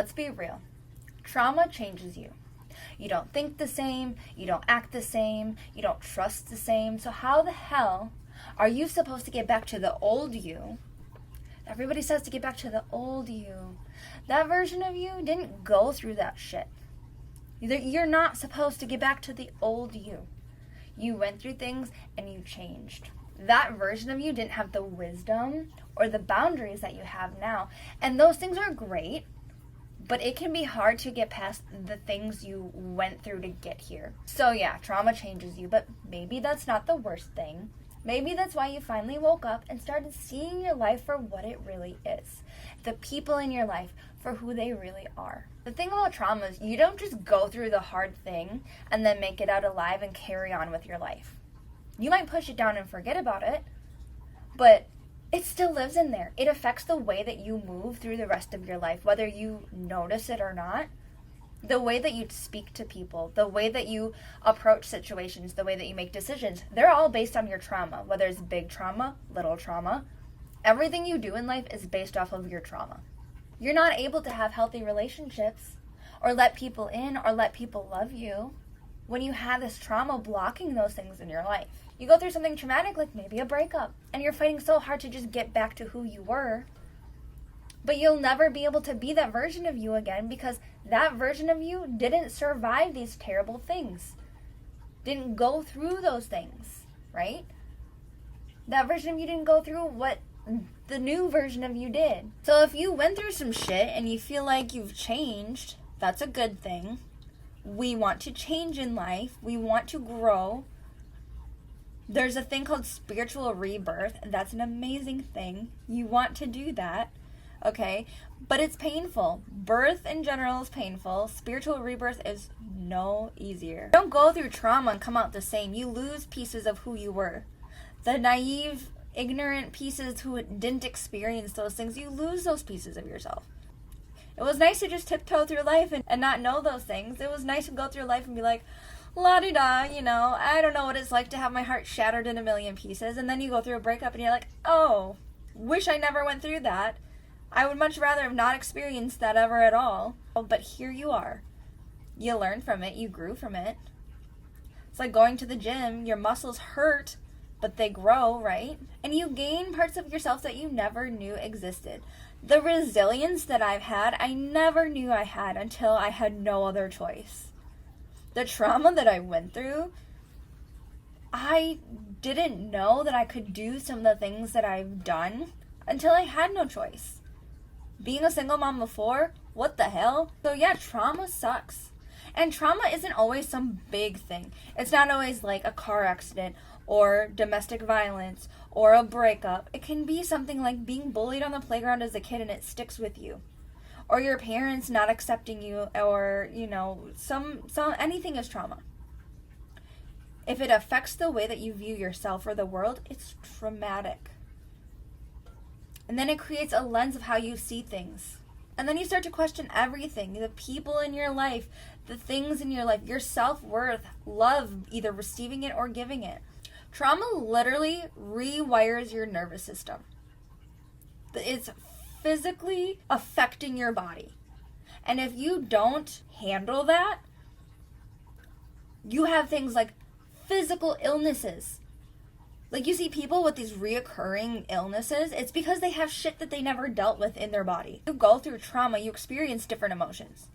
Let's be real. Trauma changes you. You don't think the same, you don't act the same, you don't trust the same. So how the hell are you supposed to get back to the old you? Everybody says to get back to the old you. That version of you didn't go through that shit. You're not supposed to get back to the old you. You went through things and you changed. That version of you didn't have the wisdom or the boundaries that you have now. And those things are great, but it can be hard to get past the things you went through to get here. So yeah, trauma changes you, but maybe that's not the worst thing. Maybe that's why you finally woke up and started seeing your life for what it really is. The people in your life for who they really are. The thing about trauma is you don't just go through the hard thing and then make it out alive and carry on with your life. You might push it down and forget about it, but it still lives in there. It affects the way that you move through the rest of your life, whether you notice it or not. The way that you speak to people, the way that you approach situations, the way that you make decisions, they're all based on your trauma, whether it's big trauma, little trauma. Everything you do in life is based off of your trauma. You're not able to have healthy relationships or let people in or let people love you when you have this trauma blocking those things in your life. You go through something traumatic like maybe a breakup and you're fighting so hard to just get back to who you were, but you'll never be able to be that version of you again because that version of you didn't survive these terrible things, didn't go through those things, right? That version of you didn't go through what the new version of you did. So if you went through some shit and you feel like you've changed, that's a good thing. We want to change in life. We want to grow. There's a thing called spiritual rebirth. That's an amazing thing. You want to do that, okay? But it's painful. Birth in general is painful. Spiritual rebirth is no easier. You don't go through trauma and come out the same. You lose pieces of who you were. The naive, ignorant pieces who didn't experience those things, you lose those pieces of yourself. It was nice to just tiptoe through life and not know those things. It was nice to go through life and be like, la-di-da, I don't know what it's like to have my heart shattered in a million pieces. And then you go through a breakup and you're like, oh, wish I never went through that. I would much rather have not experienced that ever at all. But here you are. You learned from it. You grew from it. It's like going to the gym. Your muscles hurt, but they grow, right? And you gain parts of yourself that you never knew existed. The resilience that I've had, I never knew I had until I had no other choice. The trauma that I went through, I didn't know that I could do some of the things that I've done until I had no choice. Being a single mom before, what the hell? So yeah, trauma sucks. And trauma isn't always some big thing. It's not always like a car accident or domestic violence or a breakup. It can be something like being bullied on the playground as a kid and it sticks with you. Or your parents not accepting you, or, some anything is trauma. If it affects the way that you view yourself or the world, it's traumatic. And then it creates a lens of how you see things. And then you start to question everything, the people in your life, the things in your life, your self-worth, love, either receiving it or giving it. Trauma literally rewires your nervous system. It's physically affecting your body. And if you don't handle that, you have things like physical illnesses. Like you see people with these reoccurring illnesses, it's because they have shit that they never dealt with in their body. You go through trauma, you experience different emotions.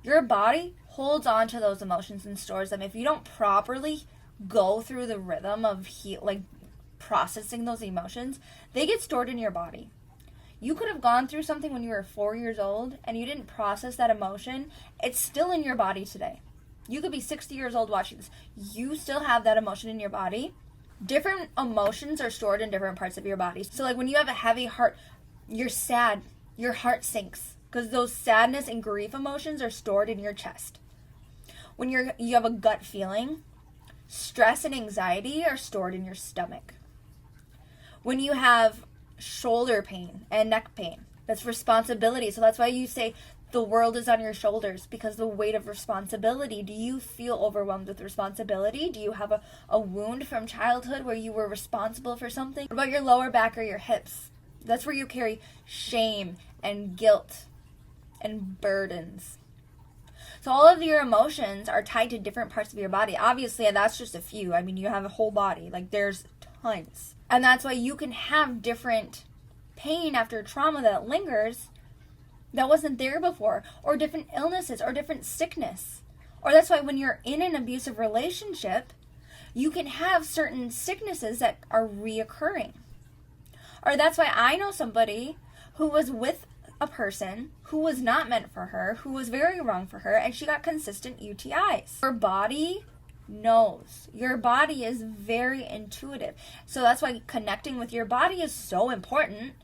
Your body holds on to those emotions and stores them. If you don't properly go through the rhythm of processing those emotions, they get stored in your body. You could have gone through something when you were 4 years old and you didn't process that emotion. It's still in your body today. You could be 60 years old watching this. You still have that emotion in your body. Different emotions are stored in different parts of your body. So like when you have a heavy heart, you're sad, your heart sinks because those sadness and grief emotions are stored in your chest. When you have a gut feeling, stress and anxiety are stored in your stomach. When you have shoulder pain and neck pain, that's responsibility. So that's why you say the world is on your shoulders, because the weight of responsibility. Do you feel overwhelmed with responsibility? Do you have a wound from childhood where you were responsible for something? What about your lower back or your hips? That's where you carry shame and guilt and burdens. So all of your emotions are tied to different parts of your body. Obviously, that's just a few. I mean, you have a whole body. Like, there's tons. And that's why you can have different pain after trauma that lingers that wasn't there before, or different illnesses, or different sickness. Or that's why when you're in an abusive relationship, you can have certain sicknesses that are reoccurring. Or that's why I know somebody who was with a person who was not meant for her, who was very wrong for her, and she got consistent UTIs. Your body knows. Your body is very intuitive. So that's why connecting with your body is so important.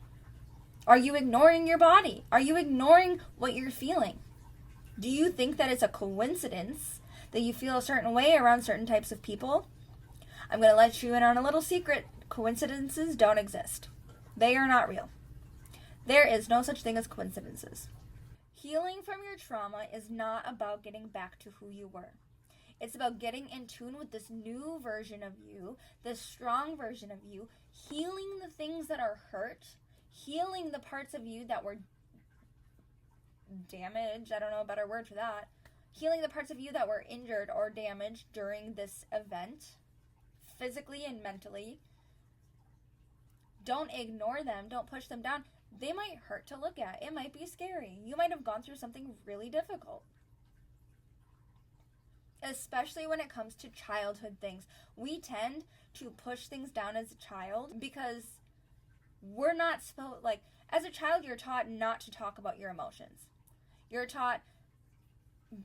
Are you ignoring your body? Are you ignoring what you're feeling? Do you think that it's a coincidence that you feel a certain way around certain types of people? I'm going to let you in on a little secret. Coincidences don't exist. They are not real. There is no such thing as coincidences. Healing from your trauma is not about getting back to who you were. It's about getting in tune with this new version of you, this strong version of you, healing the things that are hurt, healing the parts of you that were damaged. I don't know a better word for that. Healing the parts of you that were injured or damaged during this event, physically and mentally. Don't ignore them. Don't push them down. They might hurt to look at. It might be scary. You might have gone through something really difficult. Especially when it comes to childhood things. We tend to push things down as a child because we're not supposed, like, as a child, you're taught not to talk about your emotions. You're taught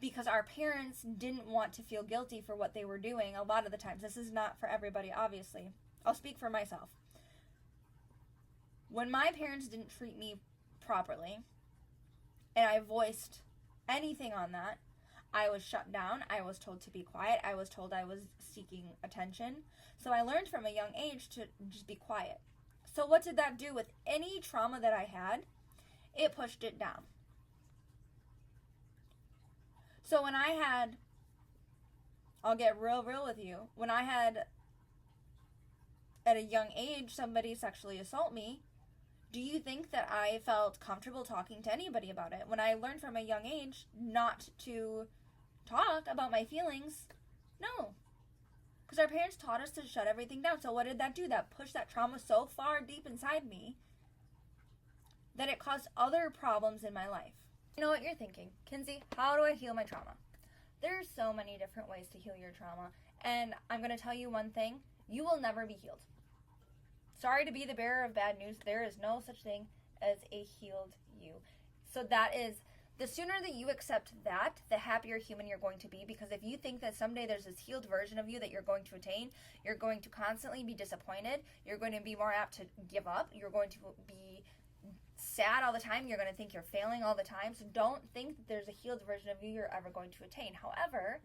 because our parents didn't want to feel guilty for what they were doing a lot of the times. This is not for everybody, obviously. I'll speak for myself. When my parents didn't treat me properly, and I voiced anything on that, I was shut down. I was told to be quiet. I was told I was seeking attention. So I learned from a young age to just be quiet. So what did that do with any trauma that I had? It pushed it down. So when I had, I'll get real with you, when I had, at a young age, somebody sexually assault me, do you think that I felt comfortable talking to anybody about it? When I learned from a young age not to talk about my feelings, no. Because our parents taught us to shut everything down. So what did that do? That pushed that trauma so far deep inside me that it caused other problems in my life. You know what you're thinking, Kinsey, how do I heal my trauma? There's so many different ways to heal your trauma. And I'm going to tell you one thing, you will never be healed. Sorry to be the bearer of bad news. There is no such thing as a healed you. So that is, the sooner that you accept that, the happier human you're going to be. Because if you think that someday there's this healed version of you that you're going to attain, you're going to constantly be disappointed. You're going to be more apt to give up. You're going to be sad all the time. You're going to think you're failing all the time. So don't think that there's a healed version of you you're ever going to attain. However,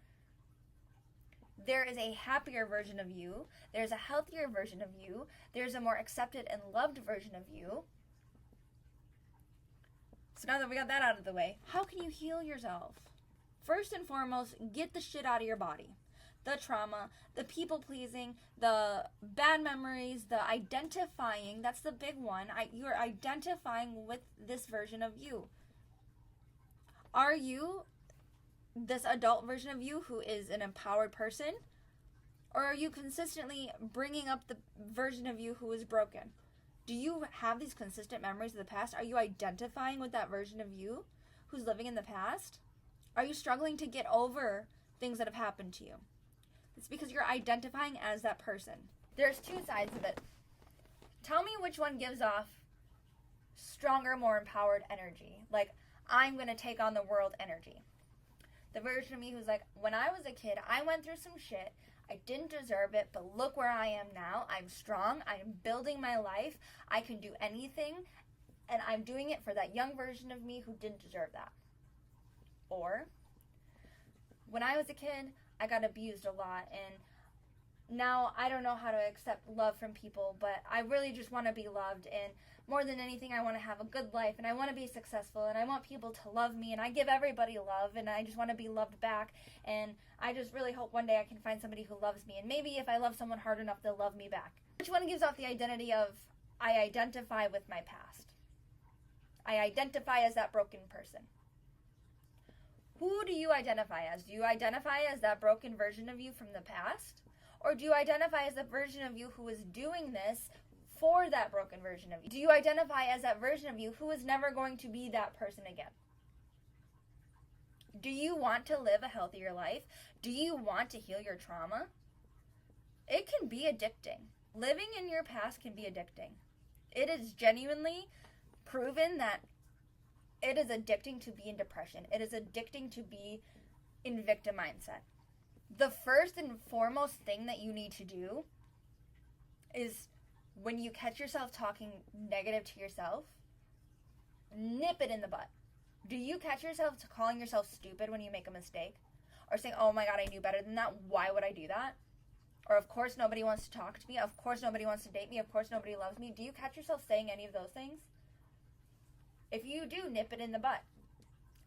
there is a happier version of you. There's a healthier version of you. There's a more accepted and loved version of you. So now that we got that out of the way, how can you heal yourself? First and foremost, get the shit out of your body. The trauma, the people pleasing, the bad memories, the identifying. That's the big one. You're identifying with this version of you. Are you this adult version of you who is an empowered person? Or are you consistently bringing up the version of you who is broken? Do you have these consistent memories of the past? Are you identifying with that version of you who's living in the past? Are you struggling to get over things that have happened to you? It's because you're identifying as that person. There's two sides of it. Tell me which one gives off stronger, more empowered energy. Like, I'm going to take on the world energy. The version of me who's like, when I was a kid, I went through some shit. I didn't deserve it, but look where I am now. I'm strong. I'm building my life. I can do anything. And I'm doing it for that young version of me who didn't deserve that. Or, when I was a kid, I got abused a lot. And now I don't know how to accept love from people, but I really just want to be loved. And more than anything, I want to have a good life, and I want to be successful, and I want people to love me, and I give everybody love, and I just want to be loved back, and I just really hope one day I can find somebody who loves me, and maybe if I love someone hard enough, they'll love me back. Which one gives off the identity of, I identify with my past? I identify as that broken person. Who do you identify as? Do you identify as that broken version of you from the past? Or do you identify as the version of you who is doing this for that broken version of you? Do you identify as that version of you who is never going to be that person again? Do you want to live a healthier life? Do you want to heal your trauma? It can be addicting. Living in your past can be addicting. It is genuinely proven that it is addicting to be in depression. It is addicting to be in victim mindset. The first and foremost thing that you need to do is when you catch yourself talking negative to yourself, nip it in the butt. Do you catch yourself calling yourself stupid when you make a mistake? Or saying, oh my God, I knew better than that. Why would I do that? Or of course nobody wants to talk to me. Of course nobody wants to date me. Of course nobody loves me. Do you catch yourself saying any of those things? If you do, nip it in the butt.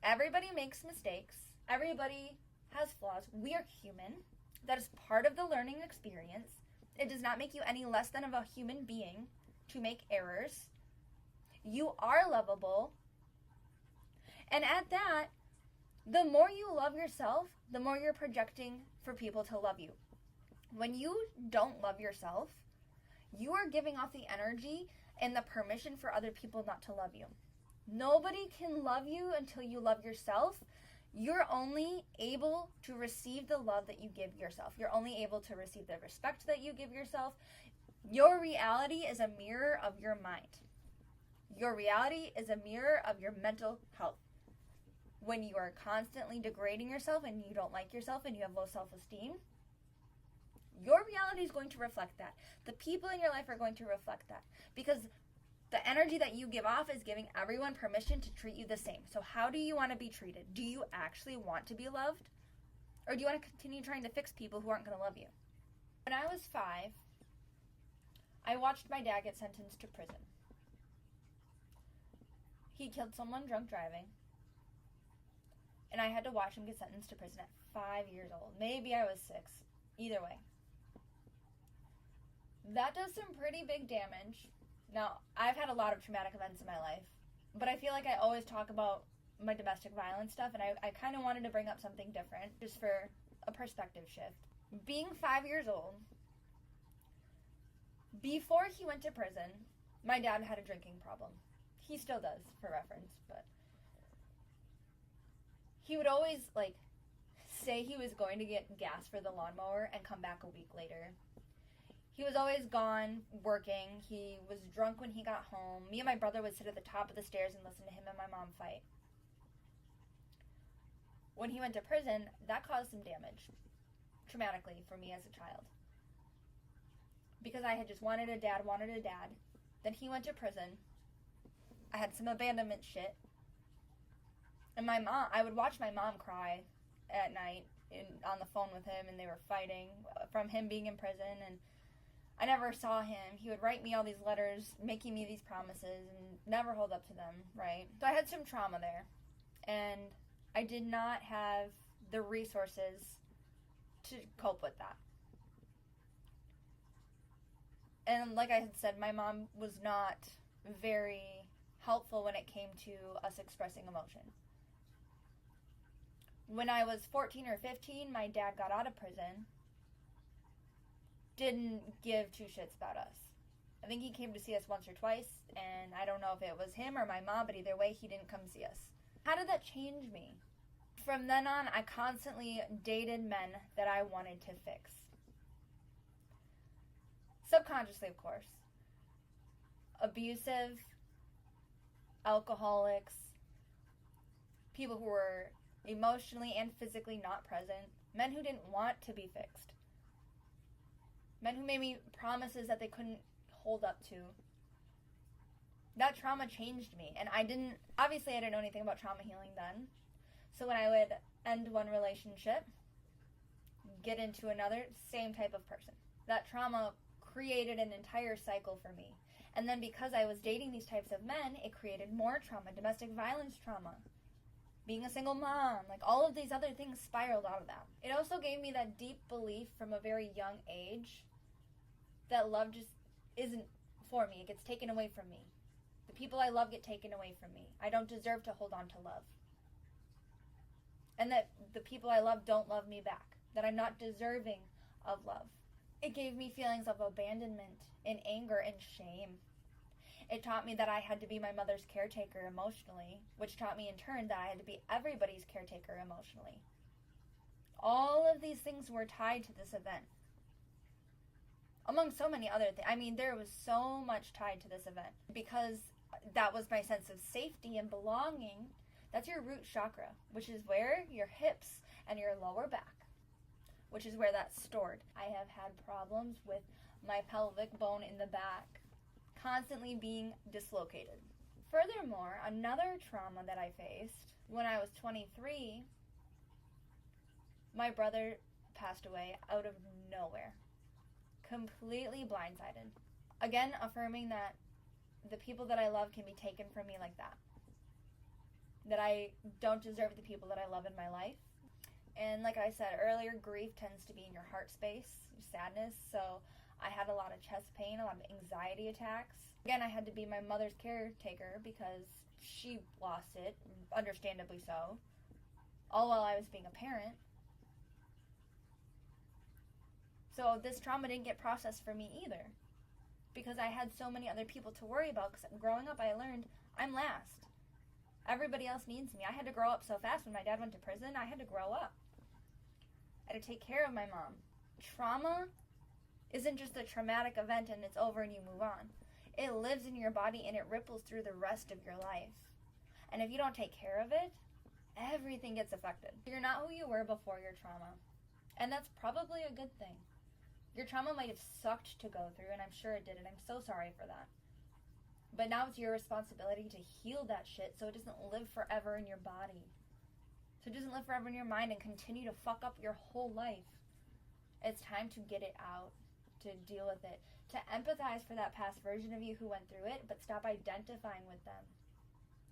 Everybody makes mistakes. Everybody has flaws. We are human. That is part of the learning experience. It does not make you any less than of a human being to make errors. You are lovable. And at that, the more you love yourself, the more you're projecting for people to love you. When you don't love yourself, you are giving off the energy and the permission for other people not to love you. Nobody can love you until you love yourself. You're only able to receive the love that you give yourself. You're only able to receive the respect that you give yourself. Your reality is a mirror of your mind. Your reality is a mirror of your mental health. When you are constantly degrading yourself and you don't like yourself and you have low self-esteem, your reality is going to reflect that. The people in your life are going to reflect that. Because the energy that you give off is giving everyone permission to treat you the same. So how do you want to be treated? Do you actually want to be loved? Or do you want to continue trying to fix people who aren't going to love you? When I was 5, I watched my dad get sentenced to prison. He killed someone drunk driving. And I had to watch him get sentenced to prison at 5 years old. Maybe I was 6. Either way. That does some pretty big damage. Now, I've had a lot of traumatic events in my life, but I feel like I always talk about my domestic violence stuff, and I kind of wanted to bring up something different, just for a perspective shift. Being 5 years old, before he went to prison, my dad had a drinking problem. He still does, for reference, but he would always, say he was going to get gas for the lawnmower and come back a week later. He was always gone, working. He was drunk when he got home. Me and my brother would sit at the top of the stairs and listen to him and my mom fight. When he went to prison, that caused some damage, traumatically, for me as a child. Because I had just wanted a dad. Then he went to prison. I had some abandonment shit. And I would watch my mom cry at night on the phone with him, and they were fighting from him being in prison, and I never saw him. He would write me all these letters, making me these promises, and never hold up to them, right? So I had some trauma there, and I did not have the resources to cope with that. And like I had said, my mom was not very helpful when it came to us expressing emotion. When I was 14 or 15, my dad got out of prison. Didn't give two shits about us. I think he came to see us once or twice, and I don't know if it was him or my mom, but either way, he didn't come see us. How did that change me? From then on, I constantly dated men that I wanted to fix. Subconsciously, of course. Abusive, alcoholics, people who were emotionally and physically not present, men who didn't want to be fixed, men who made me promises that they couldn't hold up to. That trauma changed me, and I didn't know anything about trauma healing then. So when I would end one relationship, get into another, same type of person. That trauma created an entire cycle for me. And then because I was dating these types of men, it created more trauma, domestic violence trauma, being a single mom, all of these other things spiraled out of that. It also gave me that deep belief from a very young age that love just isn't for me. It gets taken away from me. The people I love get taken away from me. I don't deserve to hold on to love. and that the people I love don't love me back, that I'm not deserving of love. It gave me feelings of abandonment and anger and shame. It taught me that I had to be my mother's caretaker emotionally, which taught me in turn that I had to be everybody's caretaker emotionally. All of these things were tied to this event. Among so many other things. I mean, there was so much tied to this event. Because that was my sense of safety and belonging. That's your root chakra, which is where your hips and your lower back, which is where that's stored. I have had problems with my pelvic bone in the back constantly being dislocated. Furthermore, another trauma that I faced when I was 23, my brother passed away out of nowhere. Completely blindsided. Again, affirming that the people that I love can be taken from me like that. That I don't deserve the people that I love in my life. And like I said earlier, grief tends to be in your heart space, sadness. So I had a lot of chest pain, a lot of anxiety attacks. Again, I had to be my mother's caretaker because she lost it, understandably so, all while I was being a parent. So this trauma didn't get processed for me either, because I had so many other people to worry about. Because growing up, I learned I'm last. Everybody else needs me. I had to grow up so fast. When my dad went to prison, I had to grow up. I had to take care of my mom. Trauma isn't just a traumatic event and it's over and you move on. It lives in your body and it ripples through the rest of your life. And if you don't take care of it, everything gets affected. You're not who you were before your trauma. And that's probably a good thing. Your trauma might have sucked to go through, and I'm sure it did, and I'm so sorry for that. But now it's your responsibility to heal that shit so it doesn't live forever in your body. So it doesn't live forever in your mind and continue to fuck up your whole life. It's time to get it out, to deal with it, to empathize for that past version of you who went through it, but stop identifying with them.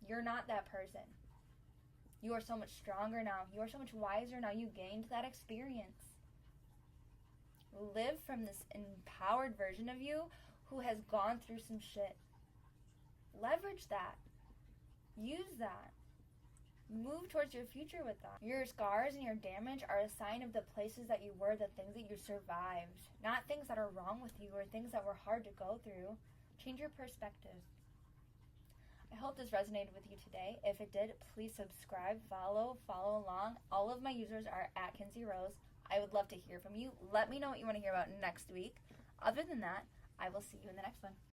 You're not that person. You are so much stronger now. You are so much wiser now. You gained that experience. Live from this empowered version of you who has gone through some shit. Leverage that. Use that. Move towards your future with that. Your scars and your damage are a sign of the places that you were, the things that you survived. Not things that are wrong with you or things that were hard to go through. Change your perspective. I hope this resonated with you today. If it did, please subscribe, follow along. All of my users are at Kinsey Rose. I would love to hear from you. Let me know what you want to hear about next week. Other than that, I will see you in the next one.